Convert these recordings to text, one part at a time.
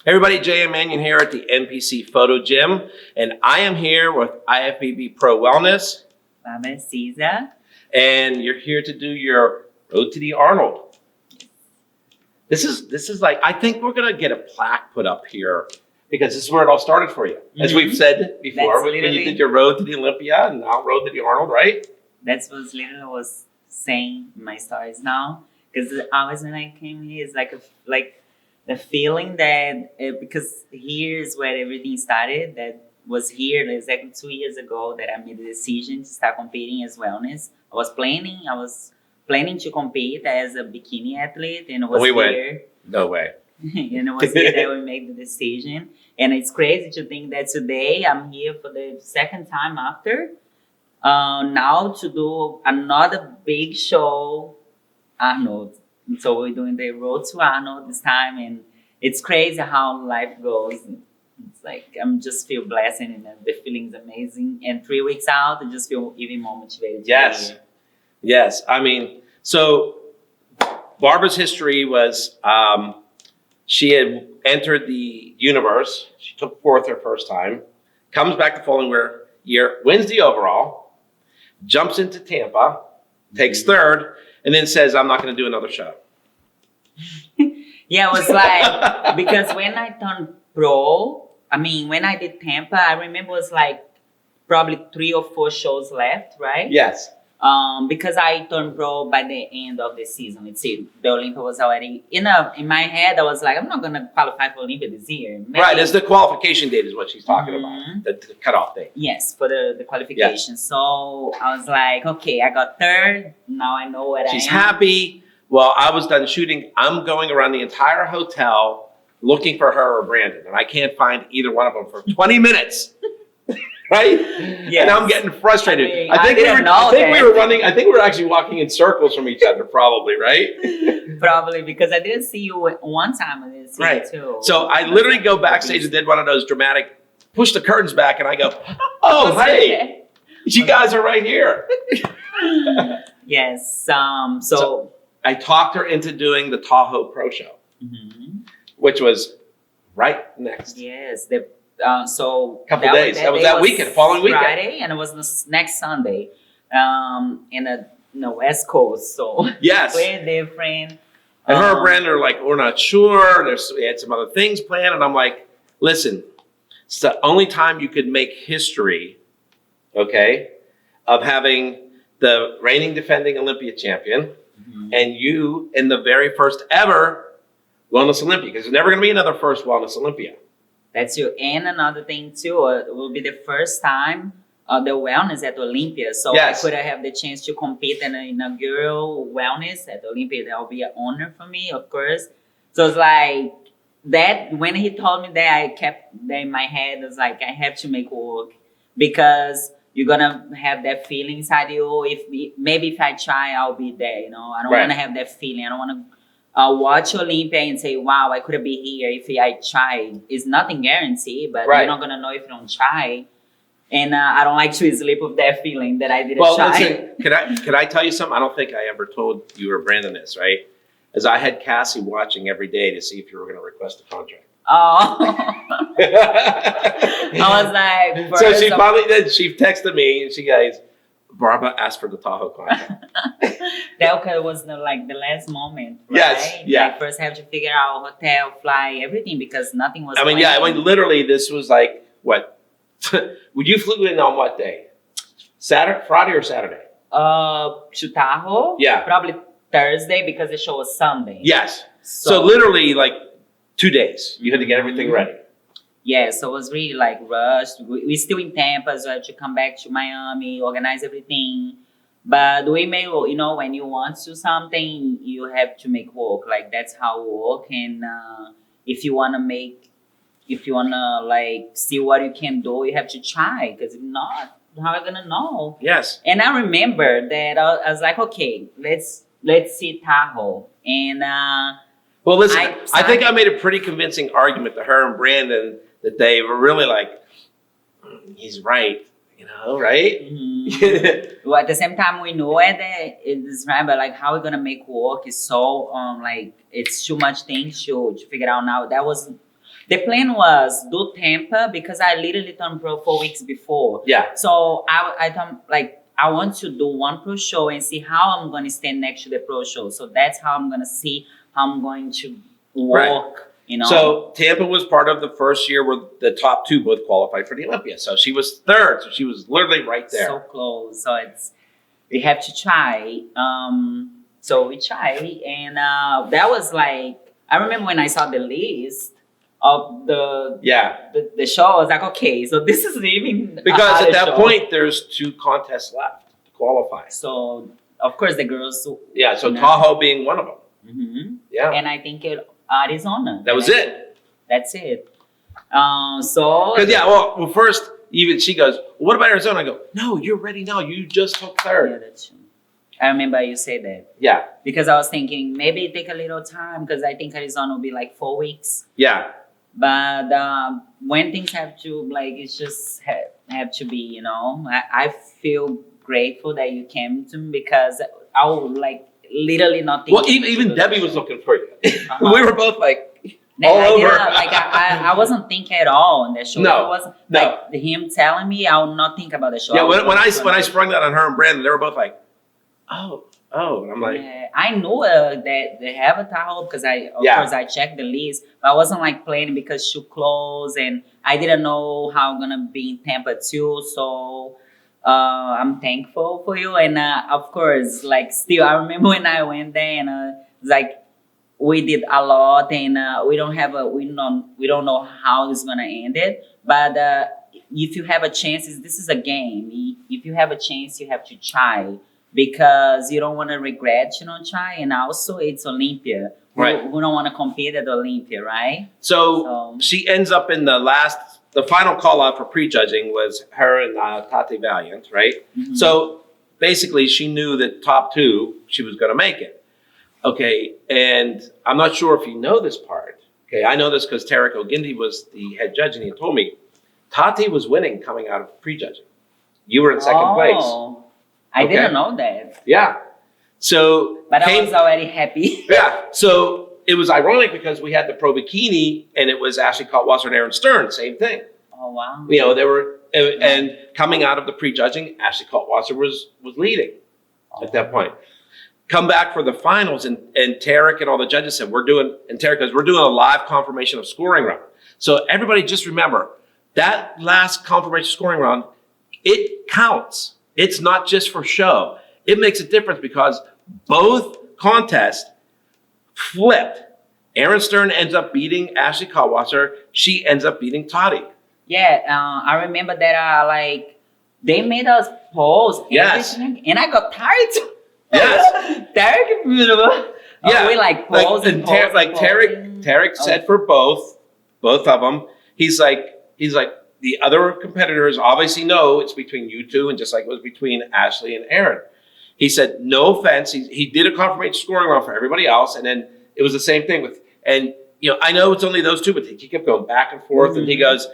Everybody, Jay and Manion here at the NPC Photo Gym, and I am here with IFBB Pro Wellness. Barbara Cesar. And you're here to do your Road to the Arnold. This is like, I think we're gonna get a plaque put up here because this is where it all started for you. As we've said before, when you did your Road to the Olympia and now Road to the Arnold, right? That's what literally I was saying in my stories now. Because always when I came here, it's like the feeling that, because here's where everything started, that was here exactly 2 years ago that I made the decision to start competing as wellness. I was planning to compete as a bikini athlete, and it was here. No way. And it was here that we made the decision. And it's crazy to think that today I'm here for the second time after. Now to do another big show, Arnold. So we're doing the Road to Arnold this time, and it's crazy how life goes. It's like I'm just feel blessed, and the feeling's amazing. And 3 weeks out, I just feel even more motivated. Yes, yes. I mean, so Barbara's history was she had entered the universe. She took fourth her first time, comes back the following year, wins the overall, jumps into Tampa, takes third, and then says, I'm not going to do another show. Yeah, it was like, because when I turned pro, when I did Tampa, I remember it was like probably 3 or 4 shows left, right? Yes. Because I turned pro by the end of the season. Let's see, the Olympia was already, in my head, I was like, I'm not going to qualify for Olympia this year. Maybe. Right, it's the qualification date is what she's talking about, the cutoff date. Yes, for the qualification. Yes. So I was like, okay, I got third. Now I know what She's happy. Well, I was done shooting. I'm going around the entire hotel looking for her or Brandon, and I can't find either one of them for 20 minutes. Right? Yes. And I'm getting frustrated. I think we were actually walking in circles from each other, probably, right? Probably, because I didn't see you one time. I didn't see you too. So I literally go backstage and did one of those dramatic push the curtains back, and I go, oh, hey, you guys are right here. Yes. So I talked her into doing the Tahoe Pro Show, which was right next. Yes. So couple days. That was that weekend, following weekend. Friday, and it was the next Sunday, in the West Coast. So yes, way different. And her and Brandon are like, we're not sure. We had some other things planned, and I'm like, listen, it's the only time you could make history, okay, of having the reigning defending Olympia champion and you in the very first ever Wellness Olympia, because there's never going to be another first Wellness Olympia. That's you. And another thing too, it will be the first time the wellness at Olympia. So I could have the chance to compete in an inaugural wellness at Olympia. That will be an honor for me, of course. So it's like that. When he told me that, I kept that in my head. It was like, I have to make work, because you're gonna have that feeling inside you. Maybe if I try, I'll be there. I don't want to have that feeling. I don't want to. Watch Olympia and say, wow, I could be here if I tried. It's nothing guaranteed, but you're not going to know if you don't try. And I don't like to sleep with that feeling that I didn't try. Listen, can I tell you something? I don't think I ever told you or Brandon this, right? As I had Cassie watching every day to see if you were going to request a contract. Oh. I was like... So she finally did. She texted me and she goes, Barbara asked for the Tahoe contract. That was the last moment, right? Yes, yeah. Like first have to figure out hotel, fly, everything, because nothing was literally this was like, what? Would you flew in on what day? Friday or Saturday? To Tahoe? Yeah. Probably Thursday, because the show was Sunday. Yes. So literally like 2 days. You had to get everything ready. Yeah, so it was really rushed. We're still in Tampa, so I have to come back to Miami, organize everything. But we may, when you want to do something, you have to make work. Like, that's how we work. And if you want to see what you can do, you have to try. Because if not, how are you going to know? Yes. And I remember that I was like, okay, let's see Tahoe. And well, listen, I think I made a pretty convincing argument to her and Brandon that they were really like, he's right. Right? Well, at the same time, we know that it is right, but how we're gonna make work is so it's too much things to figure out now. That was The plan was do Tampa because I literally turned pro 4 weeks before. Yeah. So I thought like I want to do one pro show and see how I'm going to stand next to the pro show. So that's how I'm going to see how I'm going to work. You know. So Tampa was part of the first year where the top two both qualified for the Olympia. So she was third. So she was literally right there. So close. So we have to try. So we tried, and that was like I remember when I saw the list of the show. I was like, okay, so this is even because at that show. point there's 2 contests left to qualify. So of course the girls. Yeah. So Tahoe being one of them. Mm-hmm. Yeah. And I think Arizona. That was it. That's it. So. Because well, first even she goes, well, what about Arizona? I go, no, you're ready now. You just took third. Yeah, that's true. I remember you say that. Yeah. Because I was thinking maybe it take a little time because I think Arizona will be like 4 weeks. Yeah. But when things have to like it's just have to be, you know. I feel grateful that you came to me because I would like literally not think. Well, even Debbie was looking for you. We were both like all I over. I wasn't thinking at all on that show. No, it wasn't like him telling me. I would not think about the show. Yeah, when I sprung that on her and Brandon, they were both like, oh, and I'm like, I knew that they have a Tahoe because of course I checked the list, but I wasn't like planning because shoe clothes and I didn't know how I'm gonna be in Tampa too. So I'm thankful for you and of course, like still, I remember when I went there and like. We did a lot, and we don't know how it's gonna end it. But if you have a chance, this is a game. If you have a chance, you have to try because you don't want to regret you don't try. And also, it's Olympia. Right. We don't want to compete at Olympia, right? So she ends up in the final call out for prejudging was her and Tati Valiant, right? Mm-hmm. So basically, she knew that top 2 she was going to make it. Okay, and I'm not sure if you know this part. Okay, I know this because Tarek Ogindi was the head judge, and he told me Tati was winning coming out of prejudging. You were in second place. I didn't know that. Yeah. So, but I was already happy. Yeah. So it was ironic because we had the pro bikini, and it was Ashley Kaltwasser and Aaron Stern, same thing. Oh wow. You know, they were, and coming out of the prejudging, Ashley Kaltwasser was leading at that point. Come back for the finals, and Tarek and all the judges said, Tarek goes, we're doing a live confirmation of scoring round. So everybody just remember, that last confirmation scoring round, it counts. It's not just for show. It makes a difference because both contests flipped. Aaron Stern ends up beating Ashley Kaltwasser. She ends up beating Tati. Yeah, I remember that like they made us pose. Yes. And I got tired. Yes. Tarek, yeah. We like pose and pose. Tarek said for both of them, he's like the other competitors obviously know it's between you two, and just like it was between Ashley and Aaron. He said, no offense. He did a confirmation scoring round for everybody else, and then it was the same thing and you know, I know it's only those 2, but he kept going back and forth, mm-hmm. and he goes,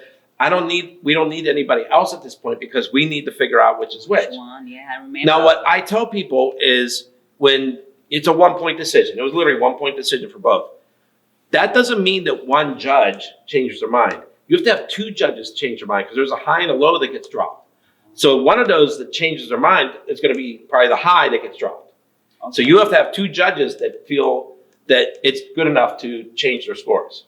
we don't need anybody else at this point because we need to figure out which is which. One, yeah, I remember. Now, what I tell people is when it's a 1-point decision, it was literally 1-point decision for both. That doesn't mean that one judge changes their mind. You have to have 2 judges change their mind because there's a high and a low that gets dropped. So one of those that changes their mind is going to be probably the high that gets dropped. Okay. So you have to have 2 judges that feel that it's good enough to change their scores.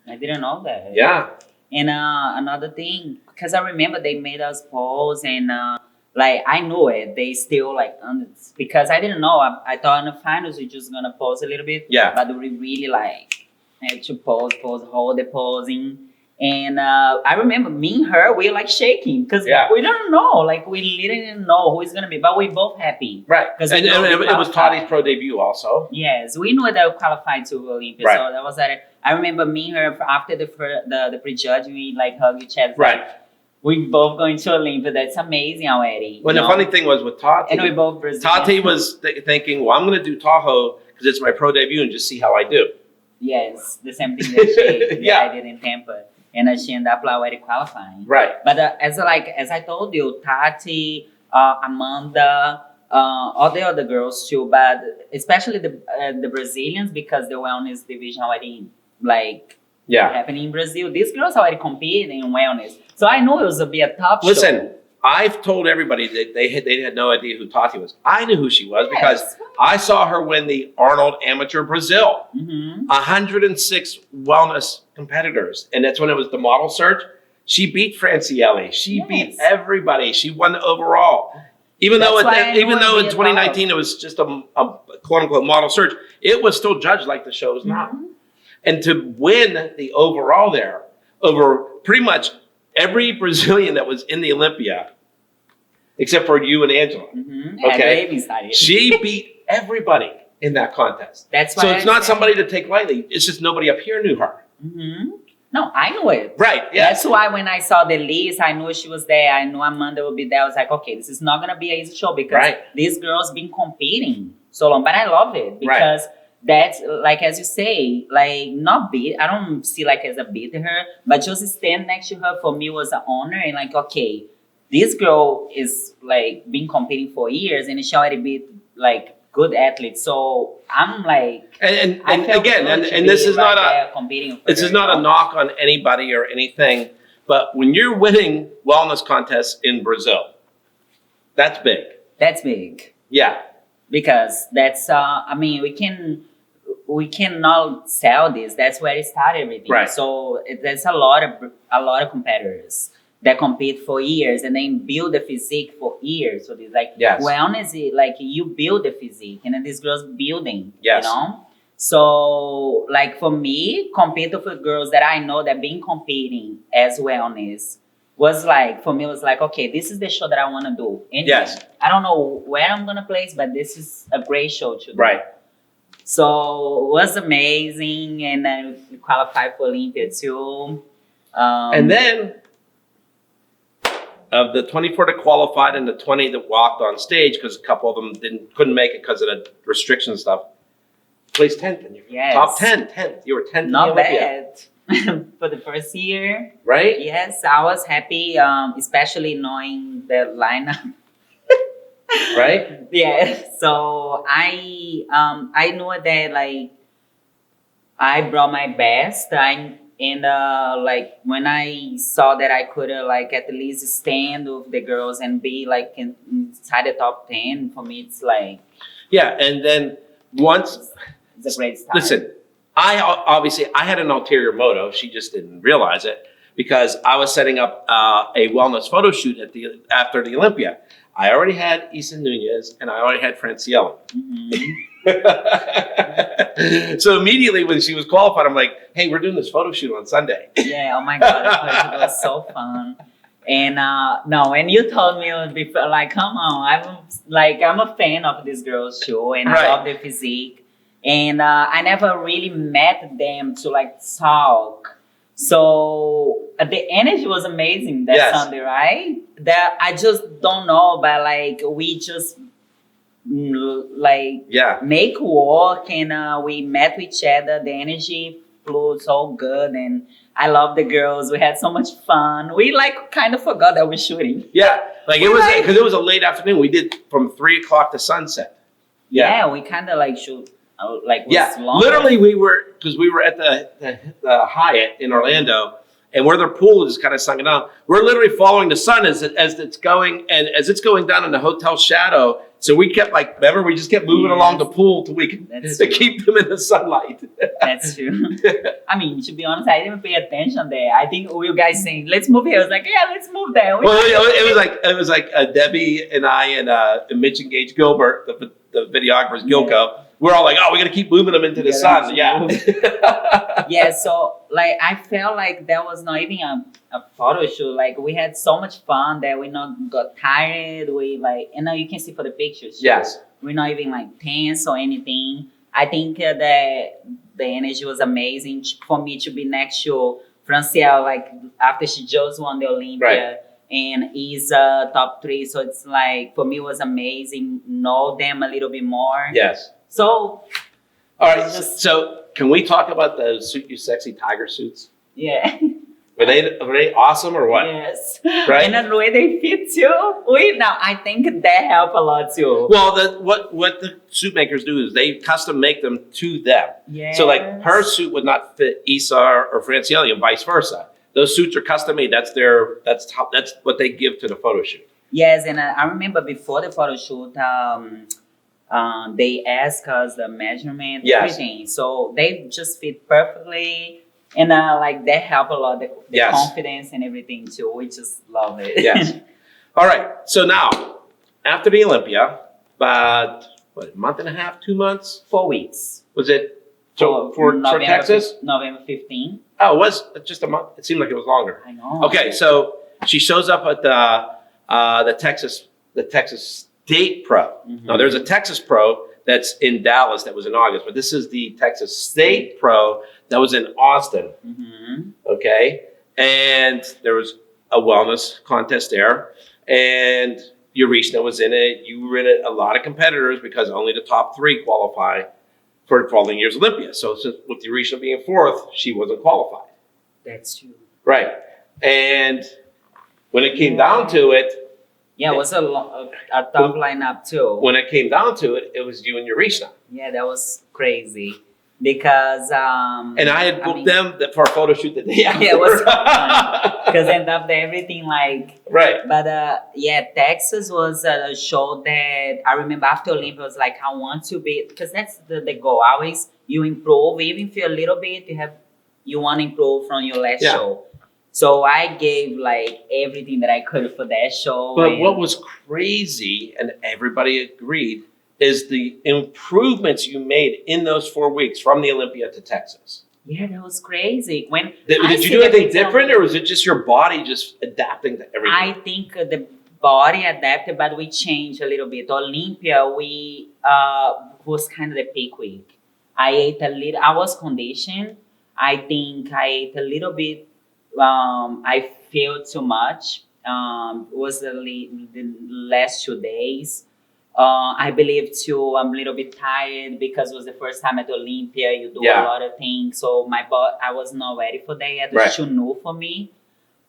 I didn't know that. Yeah. And another thing, because I remember they made us pose and like I knew it. They still like, because I didn't know. I thought in the finals we're just going to pose a little bit. Yeah. But we really like had to pose, hold the posing. And I remember me and her, we were like shaking because we don't know. Like we literally didn't know who it's going to be, but we both happy. Right. And it was Tati's pro debut also. Yes. We knew that we qualified to Olympia. Right. So that was that. I remember me and her after the prejudge, we like hug each other. Right. Like, we both going to Olympia. That's amazing already. Well, the funny thing was with Tati. And we both Brazilian. Tati was thinking, well, I'm going to do Tahoe because it's my pro debut and just see how I do. Yes. The same thing that I did in Tampa. And she ended up already qualifying. Right. But as I told you, Tati, Amanda, all the other girls too, but especially the Brazilians because the wellness division already like happening in Brazil. These girls already compete in wellness. So I knew it was be a tough show. Listen, I've told everybody that they had no idea who Tati was. I knew who she was because I saw her win the Arnold Amateur Brazil. 106 wellness competitors. And that's when it was the model search. She beat Francielli. She beat everybody. She won the overall. Even though in 2019 it was just a quote unquote model search, it was still judged like the show is now. And to win the overall there over pretty much every Brazilian that was in the Olympia, except for you and Angela. Okay, she beat everybody in that contest. That's why. So it's not somebody to take lightly. It's just nobody up here knew her. No, I knew it. Right. Yeah. That's why when I saw the list, I knew she was there. I knew Amanda would be there. I was like, okay, this is not gonna be an easy show because these girls been competing so long. But I love it because that's like, as you say, like not beat. I don't see like as a beat her, but just stand next to her for me was an honor and like, okay, this girl is like been competing for years and she already beat like good athletes. So I'm like, and again, and this is not a knock on anybody or anything, but when you're winning wellness contests in Brazil, that's big. That's big. Yeah. Because that's I mean we cannot sell this. That's where it started everything. Right. So there's a lot of competitors that compete for years and then build the physique for years. So it's like wellness is like you build the physique and then these girls building. You know? So like for me, competing with girls that I know that been competing as wellness was like, for me, it was like, okay, this is the show that I want to do. And I don't know where I'm going to place, but this is a great show to do. Right. So it was amazing. And then we qualified for Olympia too. And then of the 24 that qualified and the 20 that walked on stage, because a couple of them couldn't make it because of the restriction stuff, placed 10th in your top 10th. You were 10th Not in the Olympia. Bad. For the first year. Right? Yes, I was happy, especially knowing the lineup. Right? Yeah. So I knew that like I brought my best. Like when I saw that I could like at least stand with the girls and be like inside the top 10, for me it's like and then once it's a great start. Listen, I had an ulterior motive. She just didn't realize it because I was setting up a wellness photo shoot after the Olympia. I already had Isa Nunez and I already had Francielli. So immediately when she was qualified, I'm like, hey, we're doing this photo shoot on Sunday. Yeah, oh my God, it was so fun. And and you told me before, like, come on, I'm a fan of this girl's show and I love their physique. And I never really met them to like talk. So the energy was amazing that Sunday, right? That I just don't know, but like we just make work and we met with each other. The energy flew so good and I love the girls. We had so much fun. We like kind of forgot that we're shooting. Yeah, like it was because it was a late afternoon. We did from 3 o'clock to sunset. Yeah, we kind of like shoot. Literally we were at the Hyatt in Orlando, and where their pool is kind of sunken down. We're literally following the sun as it's going down in the hotel shadow. So we kept we just kept moving along the pool to keep them in the sunlight. That's true. I mean, to be honest, I didn't pay attention there. I think you guys saying, let's move here. I was like, yeah, let's move there. It was like Debbie and I and Mitch and Gage Gilbert, the videographers, Gilco. We're all like, oh, we got to keep moving them into the sun. Yeah. So like I felt like that was not even a photo shoot. Like we had so much fun that we not got tired. We and now you can see for the pictures. Yes. We're not even like tense or anything. I think that the energy was amazing for me to be next to Francielle, like after she just won the Olympia. And is top 3. So it's like, for me, it was amazing. Know them a little bit more. Yes. So, all right. So can we talk about the Suit You Sexy Tiger suits? Yeah. Were they awesome or what? Yes. Right? And the way they fit too. I think that help a lot too. Well, what the suit makers do is they custom make them to them. Yes. So like her suit would not fit Isa or Franciele and vice versa. Those suits are custom made. That's what they give to the photo shoot. Yes, and I remember before the photo shoot, they asked us the measurement, everything. So they just fit perfectly. And like that help a lot, the confidence and everything too. We just love it. Yes. All right. So now, after the Olympia, about a month and a half, 2 months? 4 weeks. Was it for Texas? November 15. Oh, it was just a month. It seemed like it was longer. I know. Okay, so she shows up at the Texas State Pro. Mm-hmm. Now there's a Texas Pro that's in Dallas that was in August, but this is the Texas State Pro that was in Austin. Mm-hmm. Okay, and there was a wellness contest there, and Urishna was in it. You were in it. A lot of competitors because only the top 3 qualify for the following year's Olympia. So since with Urishna being 4th, she wasn't qualified. That's true. Right, and when it came down to it. Yeah, it was a tough lineup too. When it came down to it, it was you and Urishna. Yeah, that was crazy because and I had booked them for a photo shoot the day after. Yeah, it was so fun because end up everything like right. But Texas was a show that I remember after Olympia was like I want to be because that's the goal. Always you improve, even if you're a little bit, you want to improve from your last show. So I gave like everything that I could for that show. But what was crazy, and everybody agreed, is the improvements you made in those 4 weeks from the Olympia to Texas. Yeah, that was crazy. Did you do anything different, or was it just your body just adapting to everything? I think the body adapted, but we changed a little bit. Olympia, we was kind of the peak week. I ate a little. I was conditioned. I think I ate a little bit. I feel too much. Was the last 2 days. I believe too, I'm a little bit tired because it was the first time at Olympia. You do a lot of things. So my body, I was not ready for that yet. It was too new for me.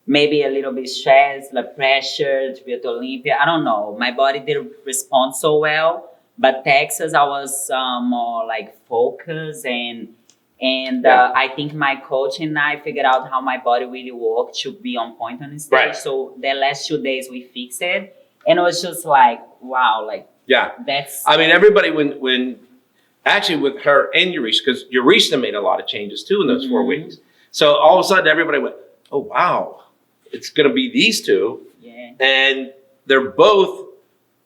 Maybe a little bit stressed, like pressure to be at Olympia. I don't know. My body didn't respond so well. But Texas, I was more like focused and I think my coach and I figured out how my body really worked to be on point on the stage. Right. So the last 2 days we fixed it. And it was just like, wow, like, that's... I mean, everybody, when actually with her and Urishna, because Urishna made a lot of changes too in those 4 weeks. So all of a sudden everybody went, oh, wow, it's going to be these two. Yeah. And they're both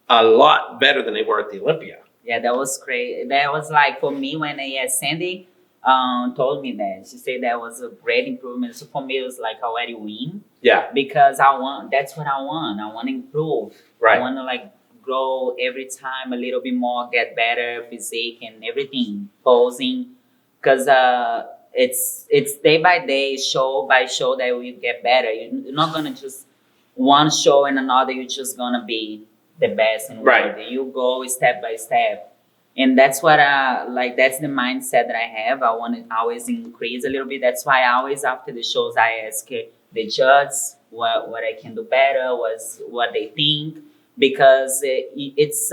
a lot better than they were at the Olympia. Yeah, that was great. That was like, for me, when Sandy told me that, she said that was a great improvement. So for me, it was like already win. Yeah. Because that's what I want. I want to improve. Right. I want to like grow every time a little bit more, get better physique and everything, posing. Because it's day by day, show by show that we get better. You're not going to just one show and another, you're just going to be the best in the world. You go step by step. And that's what that's the mindset that I have. I want to always increase a little bit. That's why always after the shows, I ask the judges what I can do better, what they think. Because it's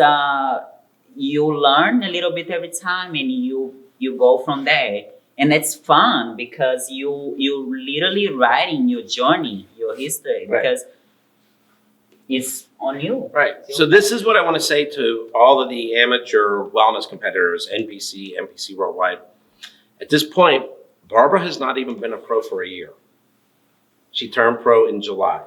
you learn a little bit every time and you go from there. And it's fun because you literally writing your journey, your history. Because it's on you. Right. So this is what I want to say to all of the amateur wellness competitors, NPC Worldwide. At this point, Barbara has not even been a pro for a year. She turned pro in July.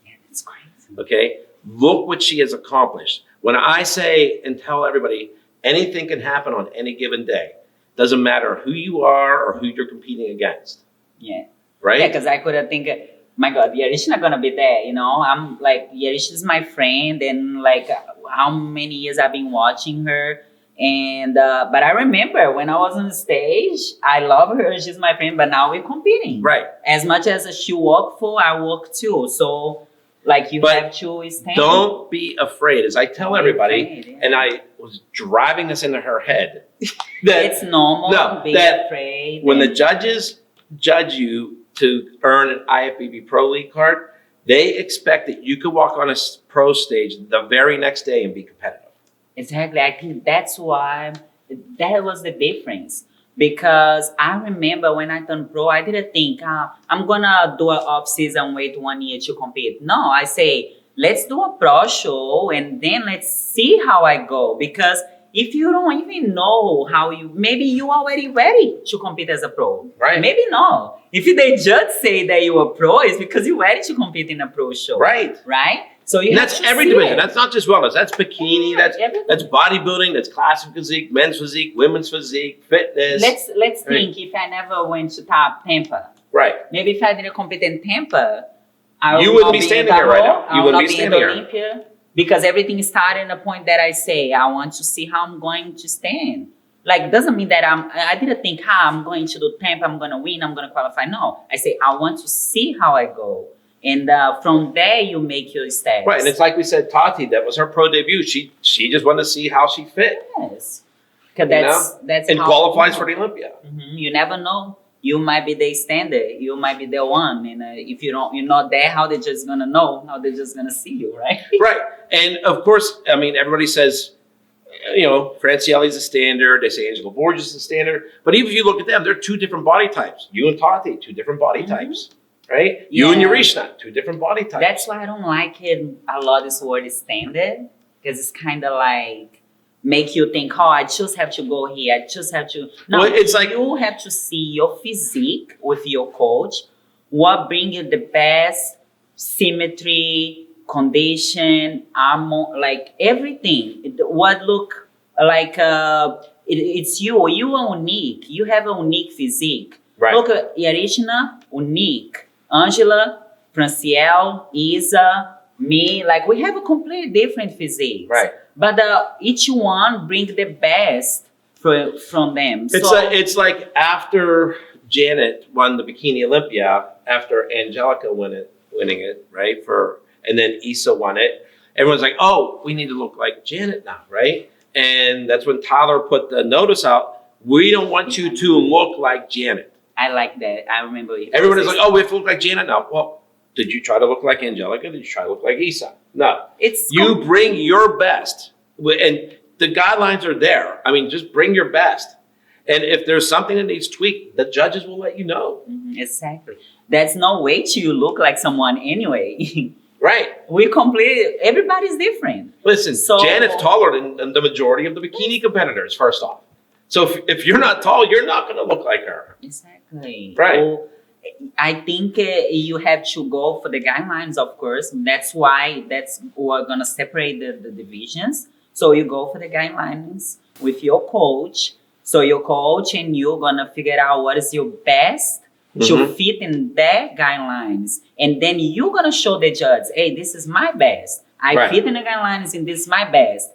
Yeah, that's crazy. Okay? Look what she has accomplished. When I say and tell everybody, anything can happen on any given day. Doesn't matter who you are or who you're competing against. Yeah. Right? Yeah, because I could think, my God, Yarishna gonna be there, you know? I'm like, Yarishna's my friend, and like how many years I've been watching her. And but I remember when I was on the stage, I love her, she's my friend, but now we're competing. Right. As much as she worked for, I work too. So like you have to stand. Don't be afraid, as I tell everybody, and I was driving this into her head. That it's normal to be afraid. When the judges judge you to earn an IFBB Pro League card, they expect that you could walk on a pro stage the very next day and be competitive. Exactly. I think that's why that was the difference. Because I remember when I turned pro, I didn't think, I'm going to do an off-season wait 1 year to compete. No, I say, let's do a pro show and then let's see how I go. Because if you don't even know maybe you already ready to compete as a pro. Right. Maybe not. If they just say that you are pro, it's because you're ready to compete in a pro show. Right. Right? So you and have that's to every see division. it. That's not just wellness. That's bikini. Everything. That's bodybuilding. That's classic physique, men's physique, women's physique, fitness. Let's think if I never went to Tampa. Right. Maybe if I didn't compete in Tampa, You wouldn't be standing here right now. You wouldn't be standing here. Olympia, because everything started in the point that I say I want to see how I'm going to stand. Like, doesn't mean that I didn't think, I'm going to do Tampa, I'm going to win, I'm going to qualify. No, I say I want to see how I go. And from there, you make your steps. Right, and it's like we said, Tati, that was her pro debut. She just wanted to see how she fit. Yes. Because that's and how qualifies for the Olympia. Mm-hmm. You never know. You might be the standard. You might be the one. And if you're not there, how they just gonna know? How they just gonna see you, right? Right. And of course, I mean, everybody says, Francielli's a standard. They say Angela Borges is a standard. But even if you look at them, they're two different body types. You and Tati, two different body types. Right? You and Yurishna, two different body types. That's why I don't like it a lot, this word standard. Because it's kind of like make you think, I just have to go here. I just have to. No, well, it's like you have to see your physique with your coach. What brings you the best symmetry, condition, armor, like everything. What look like it's you. You are unique. You have a unique physique. Right. Look at Yarishna, unique. Angela, Franciel, Isa, me, like we have a completely different physique. Right. But each one brings the best from them. It's like after Janet won the Bikini Olympia, after Angelica winning it, right? And then Isa won it. Everyone's like, we need to look like Janet now, right? And that's when Tyler put the notice out. We don't want you to look like Janet. I like that. I remember it. Everyone is like, we have to look like Janet now. Well, did you try to look like Angelica? Did you try to look like Isa? No. You bring your best. And the guidelines are there. I mean, just bring your best. And if there's something that needs tweaked, the judges will let you know. Mm-hmm, exactly. There's no way to look like someone anyway. Right. Everybody's different. Listen, Janet's taller than the majority of the bikini competitors, first off. So if you're not tall, you're not going to look like her. Exactly. Right. So I think you have to go for the guidelines, of course. That's why we're going to separate the divisions. So you go for the guidelines with your coach. So your coach and you're going to figure out what is your best to fit in their guidelines. And then you're going to show the judge, hey, this is my best. I fit in the guidelines and this is my best.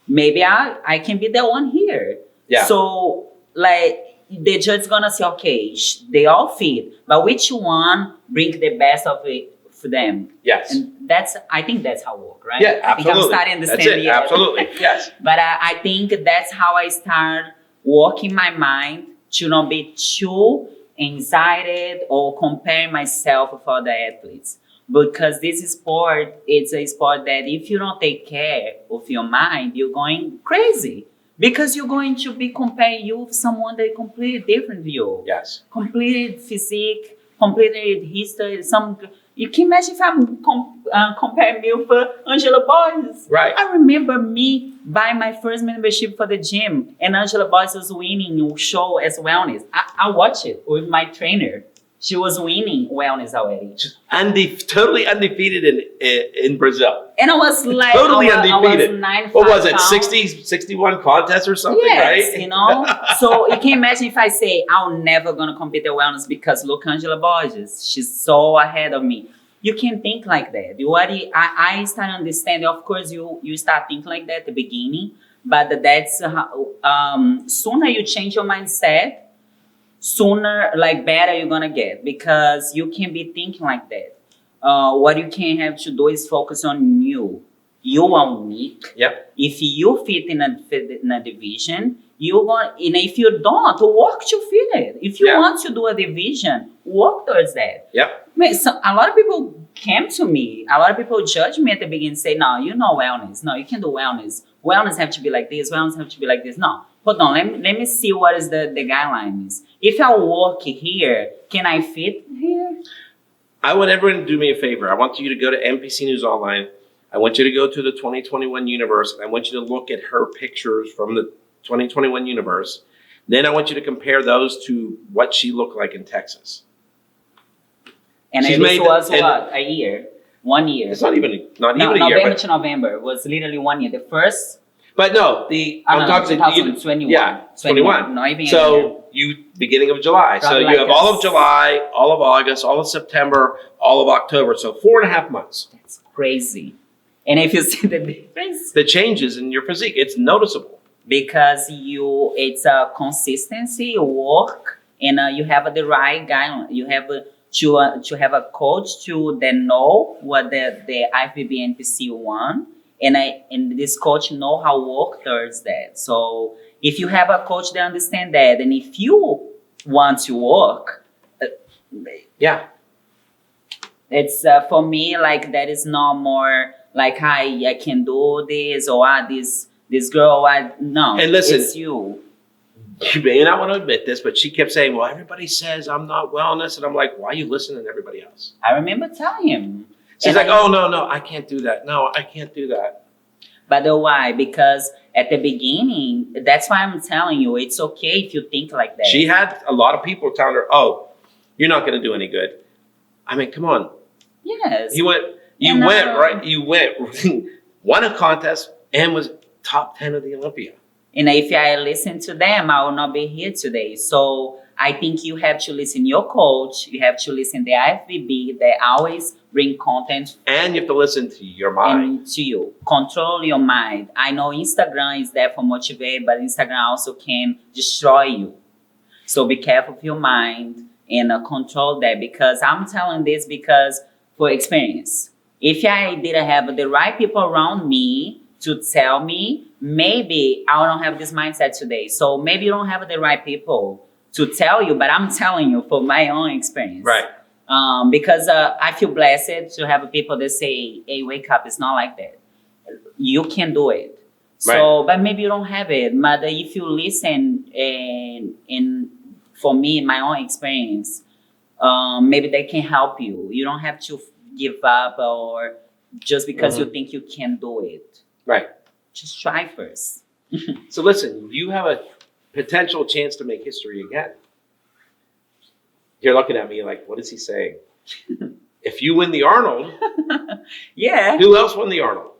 Maybe I can be the one here. Yeah. So, like, the judge is gonna say, okay, they all fit, but which one brings the best of it for them? Yes. And I think that's how it works, right? Yeah, absolutely. I think I'm starting to understand it. Absolutely, yes. But I think that's how I start working my mind to not be too anxiety or comparing myself with other athletes. Because this sport, it's a sport that if you don't take care of your mind, you're going crazy. Because you're going to be comparing you with someone that is completely different you. Yes. Completely physique, completely history. You can imagine if I'm comparing me with Angela Borges. Right. I remember me buying my first membership for the gym, and Angela Borges was winning a show as wellness. I watched it with my trainer. She was winning wellness already. Totally undefeated in Brazil. And I was like, totally undefeated. I was 95 what was it, pounds. 60, 61 contests or something, yes, right? You know? So you can imagine if I say, I'm never going to compete at wellness because look, Angela Borges, she's so ahead of me. You can think like that. I start understanding, of course, you start thinking like that at the beginning, but that's sooner you change your mindset, sooner, better you're gonna get, because you can be thinking like that. What you can have to do is focus on you. You are unique. Yep. If you fit in a division, you're going. And if you don't, work to fit it. If you want to do a division, work towards that. Yep. I mean, so a lot of people came to me. A lot of people judge me at the beginning, say, "No, you know wellness. No, you can do wellness. Wellness have to be like this. Wellness have to be like this." No, hold on. Let me see what is the guidelines. If I work here, can I fit here? I want everyone to do me a favor. I want you to go to NPC News Online. I want you to go to the 2021 universe, and I want you to look at her pictures from the 2021 universe. Then I want you to compare those to what she looked like in Texas. And She's this made- was and- what, a year, 1 year. It's not even a year. November But, to November was literally 1 year. The first, but no, I'm talking 2021. Yeah, 21. Not even a year. So beginning of July. So Probably you like have a all of July, all of August, all of September, all of October. So 4.5 months. That's crazy. And if you see the difference, The changes in your physique, it's noticeable. because it's a consistency work, and you have the right guideline. You have to have a coach to then know what the IFBB NPC want, and this coach know how work towards that. So if you have a coach that understand that, and if you want to work, Yeah. it's for me like that is not more like I can do this or this girl no. And listen, it's you. You may not want to admit this, but she kept saying, well, everybody says I'm not wellness. And I'm like, why are you listening to everybody else? I remember telling him. She's And like, I- oh, no, I can't do that. No, I can't do that. But why? Because at the beginning, that's why I'm telling you, it's okay if you think like that. She had a lot of people telling her, oh, you're not going to do any good. I mean, come on. Yes. You went, won a contest and was top 10 of the Olympia. And if I listen to them, I will not be here today. So I think you have to listen your coach. You have to listen the IFBB. They always bring content And you have to listen to your mind. and to you. Control your mind. I know Instagram is there for motivate, but Instagram also can destroy you. So be careful of your mind and control that, because I'm telling this because for experience. If I didn't have the right people around me to tell me, maybe I don't have this mindset today. So maybe you don't have the right people to tell you, but I'm telling you for my own experience. Right. Because I feel blessed to have people that say, hey, wake up, it's not like that. You can do it. So, but maybe you don't have it. But if you listen and for me, my own experience, maybe they can help you. You don't have to give up or just because you think you can do it. Right. Just try first. So listen, you have a potential chance to make history again. You're looking at me like, what is he saying? If you win the Arnold, Yeah. who else won the Arnold?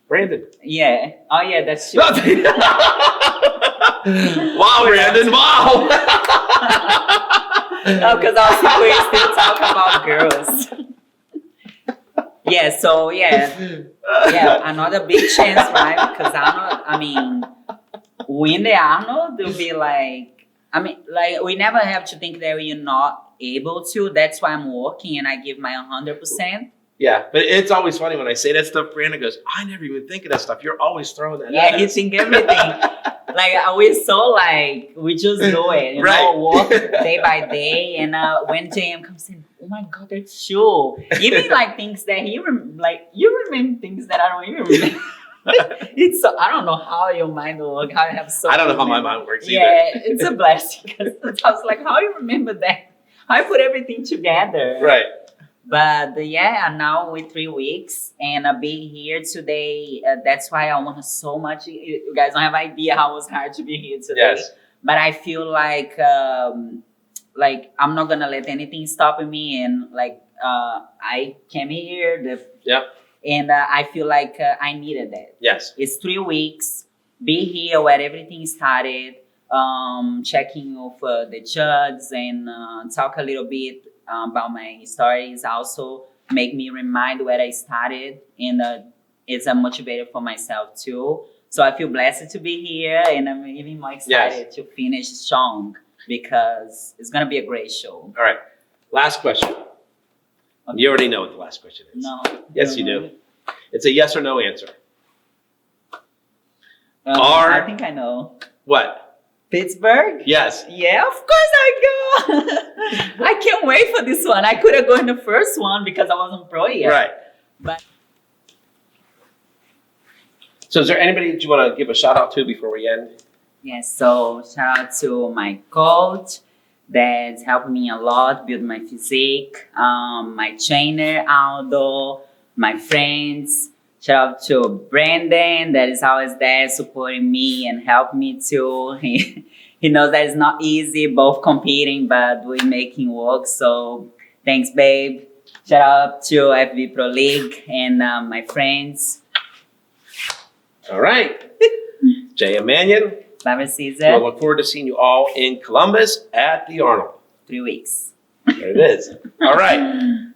Brandon. Yeah. Oh, yeah, that's true. Wow, Brandon, wow. Oh, because also we still talk about girls. Yeah, so yeah, another big chance, right? Because Arnold, I mean, win the Arnold, it'll be like, I mean, like we never have to think that we're not able to. That's why I'm working and I give my 100%. Yeah, but it's always funny when I say that stuff. Brandon goes, I never even think of that stuff. You're always throwing that Yeah, at he us. think everything. Like we so like we just do it, you Right. know, work day by day. And when JM comes in, oh my god, that's true. Even like things that he you remember things that I don't even remember. It's so, I don't know how your mind will work. How you have so. I don't know how my memory. mind works either. Yeah, it's a blessing. 'Cause I was like, how you remember that? How you put everything together? Right. But yeah, now with 3 weeks and be here today. That's why I want so much. You guys don't have idea how it was hard to be here today. Yes. But I feel like I'm not gonna let anything stop me. And I came here. Yep. And I feel like I needed that. Yes. It's 3 weeks. Be here where everything started. Checking off the judges and talk a little bit about my stories. Also make me remind where I started, and it's a motivator for myself too. So I feel blessed to be here, and I'm even more excited to finish strong because it's gonna be a great show. All right. Last question. Okay. You already know what the last question is. No. Yes, you do. It's a yes or no answer. I think I know. What? Pittsburgh? Yes. Yeah, of course I go. I can't wait for this one. I could have gone in the first one because I wasn't pro yet. Right. But So is there anybody that you want to give a shout out to before we end? yes, so shout out to my coach that helped me a lot build my physique, my trainer Arnold, my friends. Shout out to Brandon that is always there supporting me and help me too. He knows that it's not easy both competing, but we're making work. So thanks, babe. Shout out to IFBB Pro League and my friends. All right. Jay and Manion. Barbara We'll Cesar, look forward to seeing you all in Columbus at the Arnold. 3 weeks. There it is. All right.